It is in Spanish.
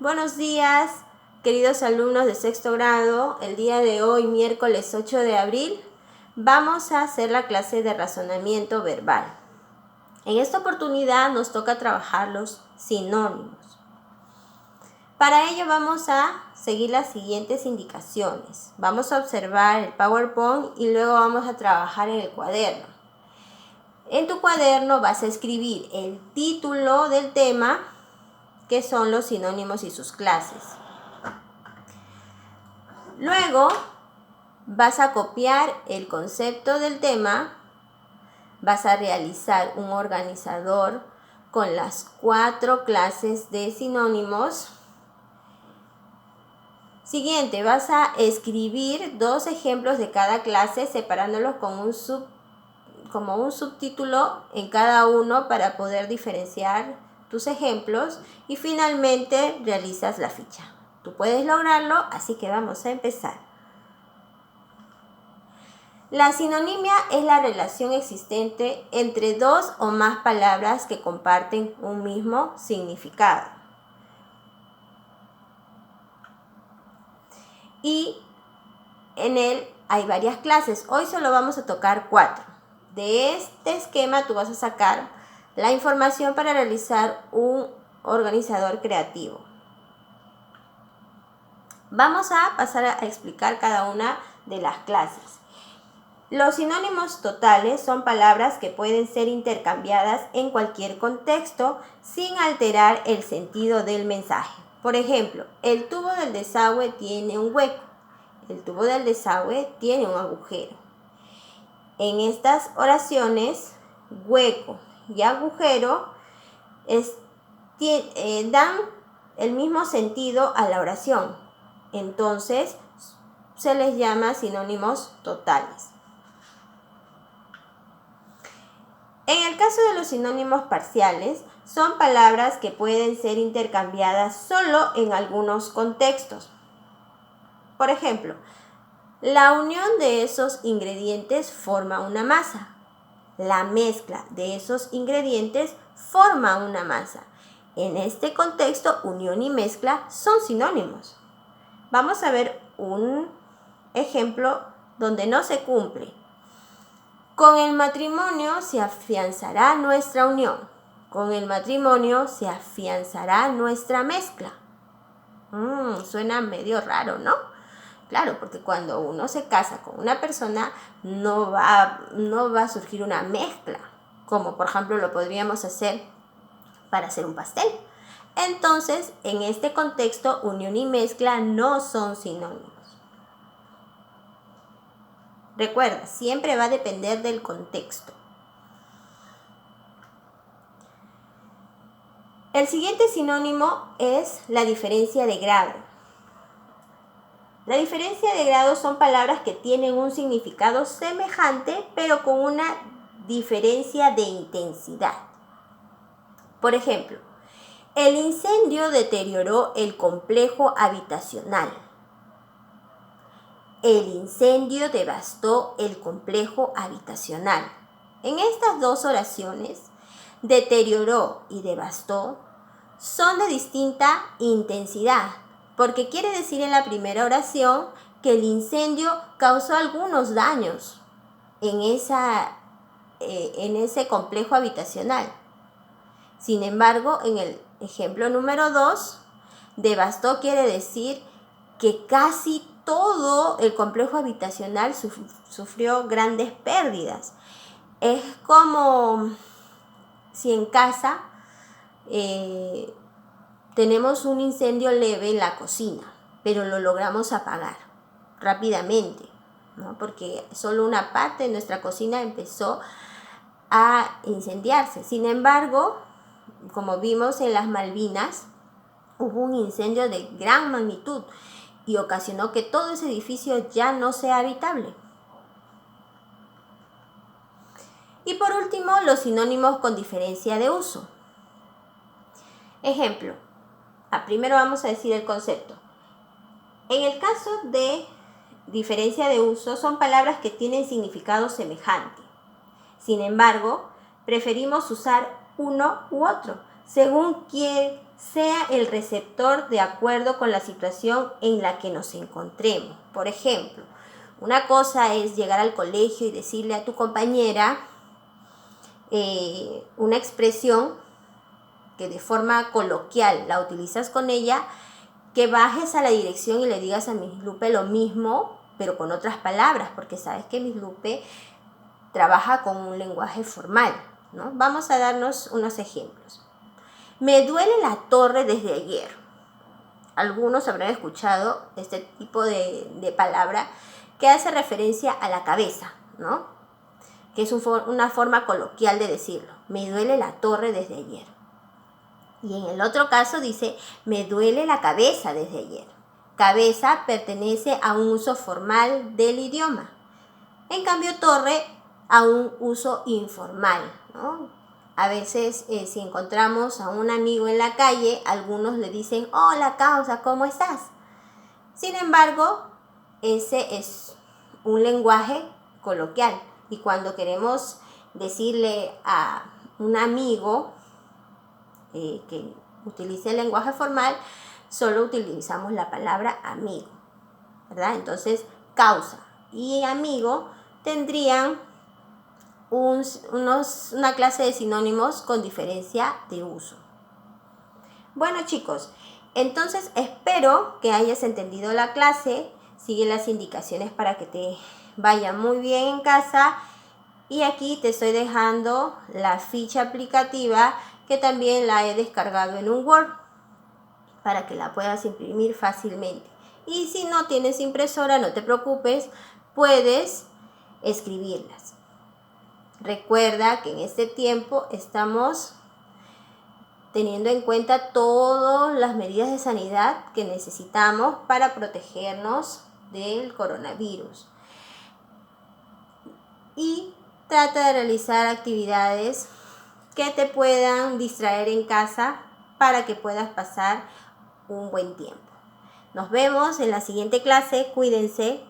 Buenos días, queridos alumnos de sexto grado. El día de hoy, miércoles 8 de abril, vamos a hacer la clase de razonamiento verbal. En esta oportunidad nos toca trabajar los sinónimos. Para ello vamos a seguir las siguientes indicaciones. Vamos a observar el PowerPoint y luego vamos a trabajar en el cuaderno. En tu cuaderno vas a escribir el título del tema, que son los sinónimos y sus clases. Luego vas a copiar el concepto del tema, vas a realizar un organizador con las 4 clases de sinónimos. Siguiente, vas a escribir 2 ejemplos de cada clase separándolos como un subtítulo en cada uno para poder diferenciar tus ejemplos y finalmente realizas la ficha. Tú puedes lograrlo, así que vamos a empezar. La sinonimia es la relación existente entre 2 o más palabras que comparten un mismo significado. Y en él hay varias clases. Hoy solo vamos a tocar 4. De este esquema tú vas a sacar la información para realizar un organizador creativo. Vamos a pasar a explicar cada una de las clases. Los sinónimos totales son palabras que pueden ser intercambiadas en cualquier contexto sin alterar el sentido del mensaje. Por ejemplo, el tubo del desagüe tiene un hueco. El tubo del desagüe tiene un agujero. En estas oraciones, hueco y agujero dan el mismo sentido a la oración. Entonces, se les llama sinónimos totales. En el caso de los sinónimos parciales, son palabras que pueden ser intercambiadas solo en algunos contextos. Por ejemplo, la unión de esos ingredientes forma una masa. La mezcla de esos ingredientes forma una masa. En este contexto, unión y mezcla son sinónimos. Vamos a ver un ejemplo donde no se cumple. Con el matrimonio se afianzará nuestra unión. Con el matrimonio se afianzará nuestra mezcla. Suena medio raro, ¿no? Claro, porque cuando uno se casa con una persona no va a surgir una mezcla, como por ejemplo lo podríamos hacer para hacer un pastel. Entonces, en este contexto, unión y mezcla no son sinónimos. Recuerda, siempre va a depender del contexto. El siguiente sinónimo es la diferencia de grado. La diferencia de grado son palabras que tienen un significado semejante, pero con una diferencia de intensidad. Por ejemplo, el incendio deterioró el complejo habitacional. El incendio devastó el complejo habitacional. En estas 2 oraciones, deterioró y devastó son de distinta intensidad, porque quiere decir en la primera oración que el incendio causó algunos daños en ese complejo habitacional. Sin embargo, en el ejemplo número 2, devastó quiere decir que casi todo el complejo habitacional sufrió grandes pérdidas. Es como si en casa tenemos un incendio leve en la cocina, pero lo logramos apagar rápidamente, ¿no? Porque solo una parte de nuestra cocina empezó a incendiarse. Sin embargo, como vimos en las Malvinas, hubo un incendio de gran magnitud y ocasionó que todo ese edificio ya no sea habitable. Y por último, los sinónimos con diferencia de uso. Ejemplo, primero vamos a decir el concepto. En el caso de diferencia de uso, son palabras que tienen significado semejante. Sin embargo, preferimos usar uno u otro, según sea el receptor de acuerdo con la situación en la que nos encontremos. Por ejemplo, una cosa es llegar al colegio y decirle a tu compañera una expresión que de forma coloquial la utilizas con ella, que bajes a la dirección y le digas a Miss Lupe lo mismo, pero con otras palabras, porque sabes que Miss Lupe trabaja con un lenguaje formal, ¿no? Vamos a darnos unos ejemplos. Me duele la torre desde ayer. Algunos habrán escuchado este tipo de palabra que hace referencia a la cabeza, ¿no? Que es una forma coloquial de decirlo. Me duele la torre desde ayer. Y en el otro caso dice, me duele la cabeza desde ayer. Cabeza pertenece a un uso formal del idioma. En cambio, torre a un uso informal, ¿no? A veces, si encontramos a un amigo en la calle, algunos le dicen, hola causa, ¿cómo estás? Sin embargo, ese es un lenguaje coloquial. Y cuando queremos decirle a un amigo que utilice el lenguaje formal, solo utilizamos la palabra amigo, ¿verdad? Entonces, causa y amigo tendrían una clase de sinónimos con diferencia de uso. Bueno, chicos, entonces espero que hayas entendido la clase. Sigue las indicaciones para que te vaya muy bien en casa. Y aquí te estoy dejando la ficha aplicativa que también la he descargado en un Word para que la puedas imprimir fácilmente. Y si no tienes impresora, no te preocupes, puedes escribirlas. Recuerda que en este tiempo estamos teniendo en cuenta todas las medidas de sanidad que necesitamos para protegernos del coronavirus. Y trata de realizar actividades que te puedan distraer en casa para que puedas pasar un buen tiempo. Nos vemos en la siguiente clase. Cuídense.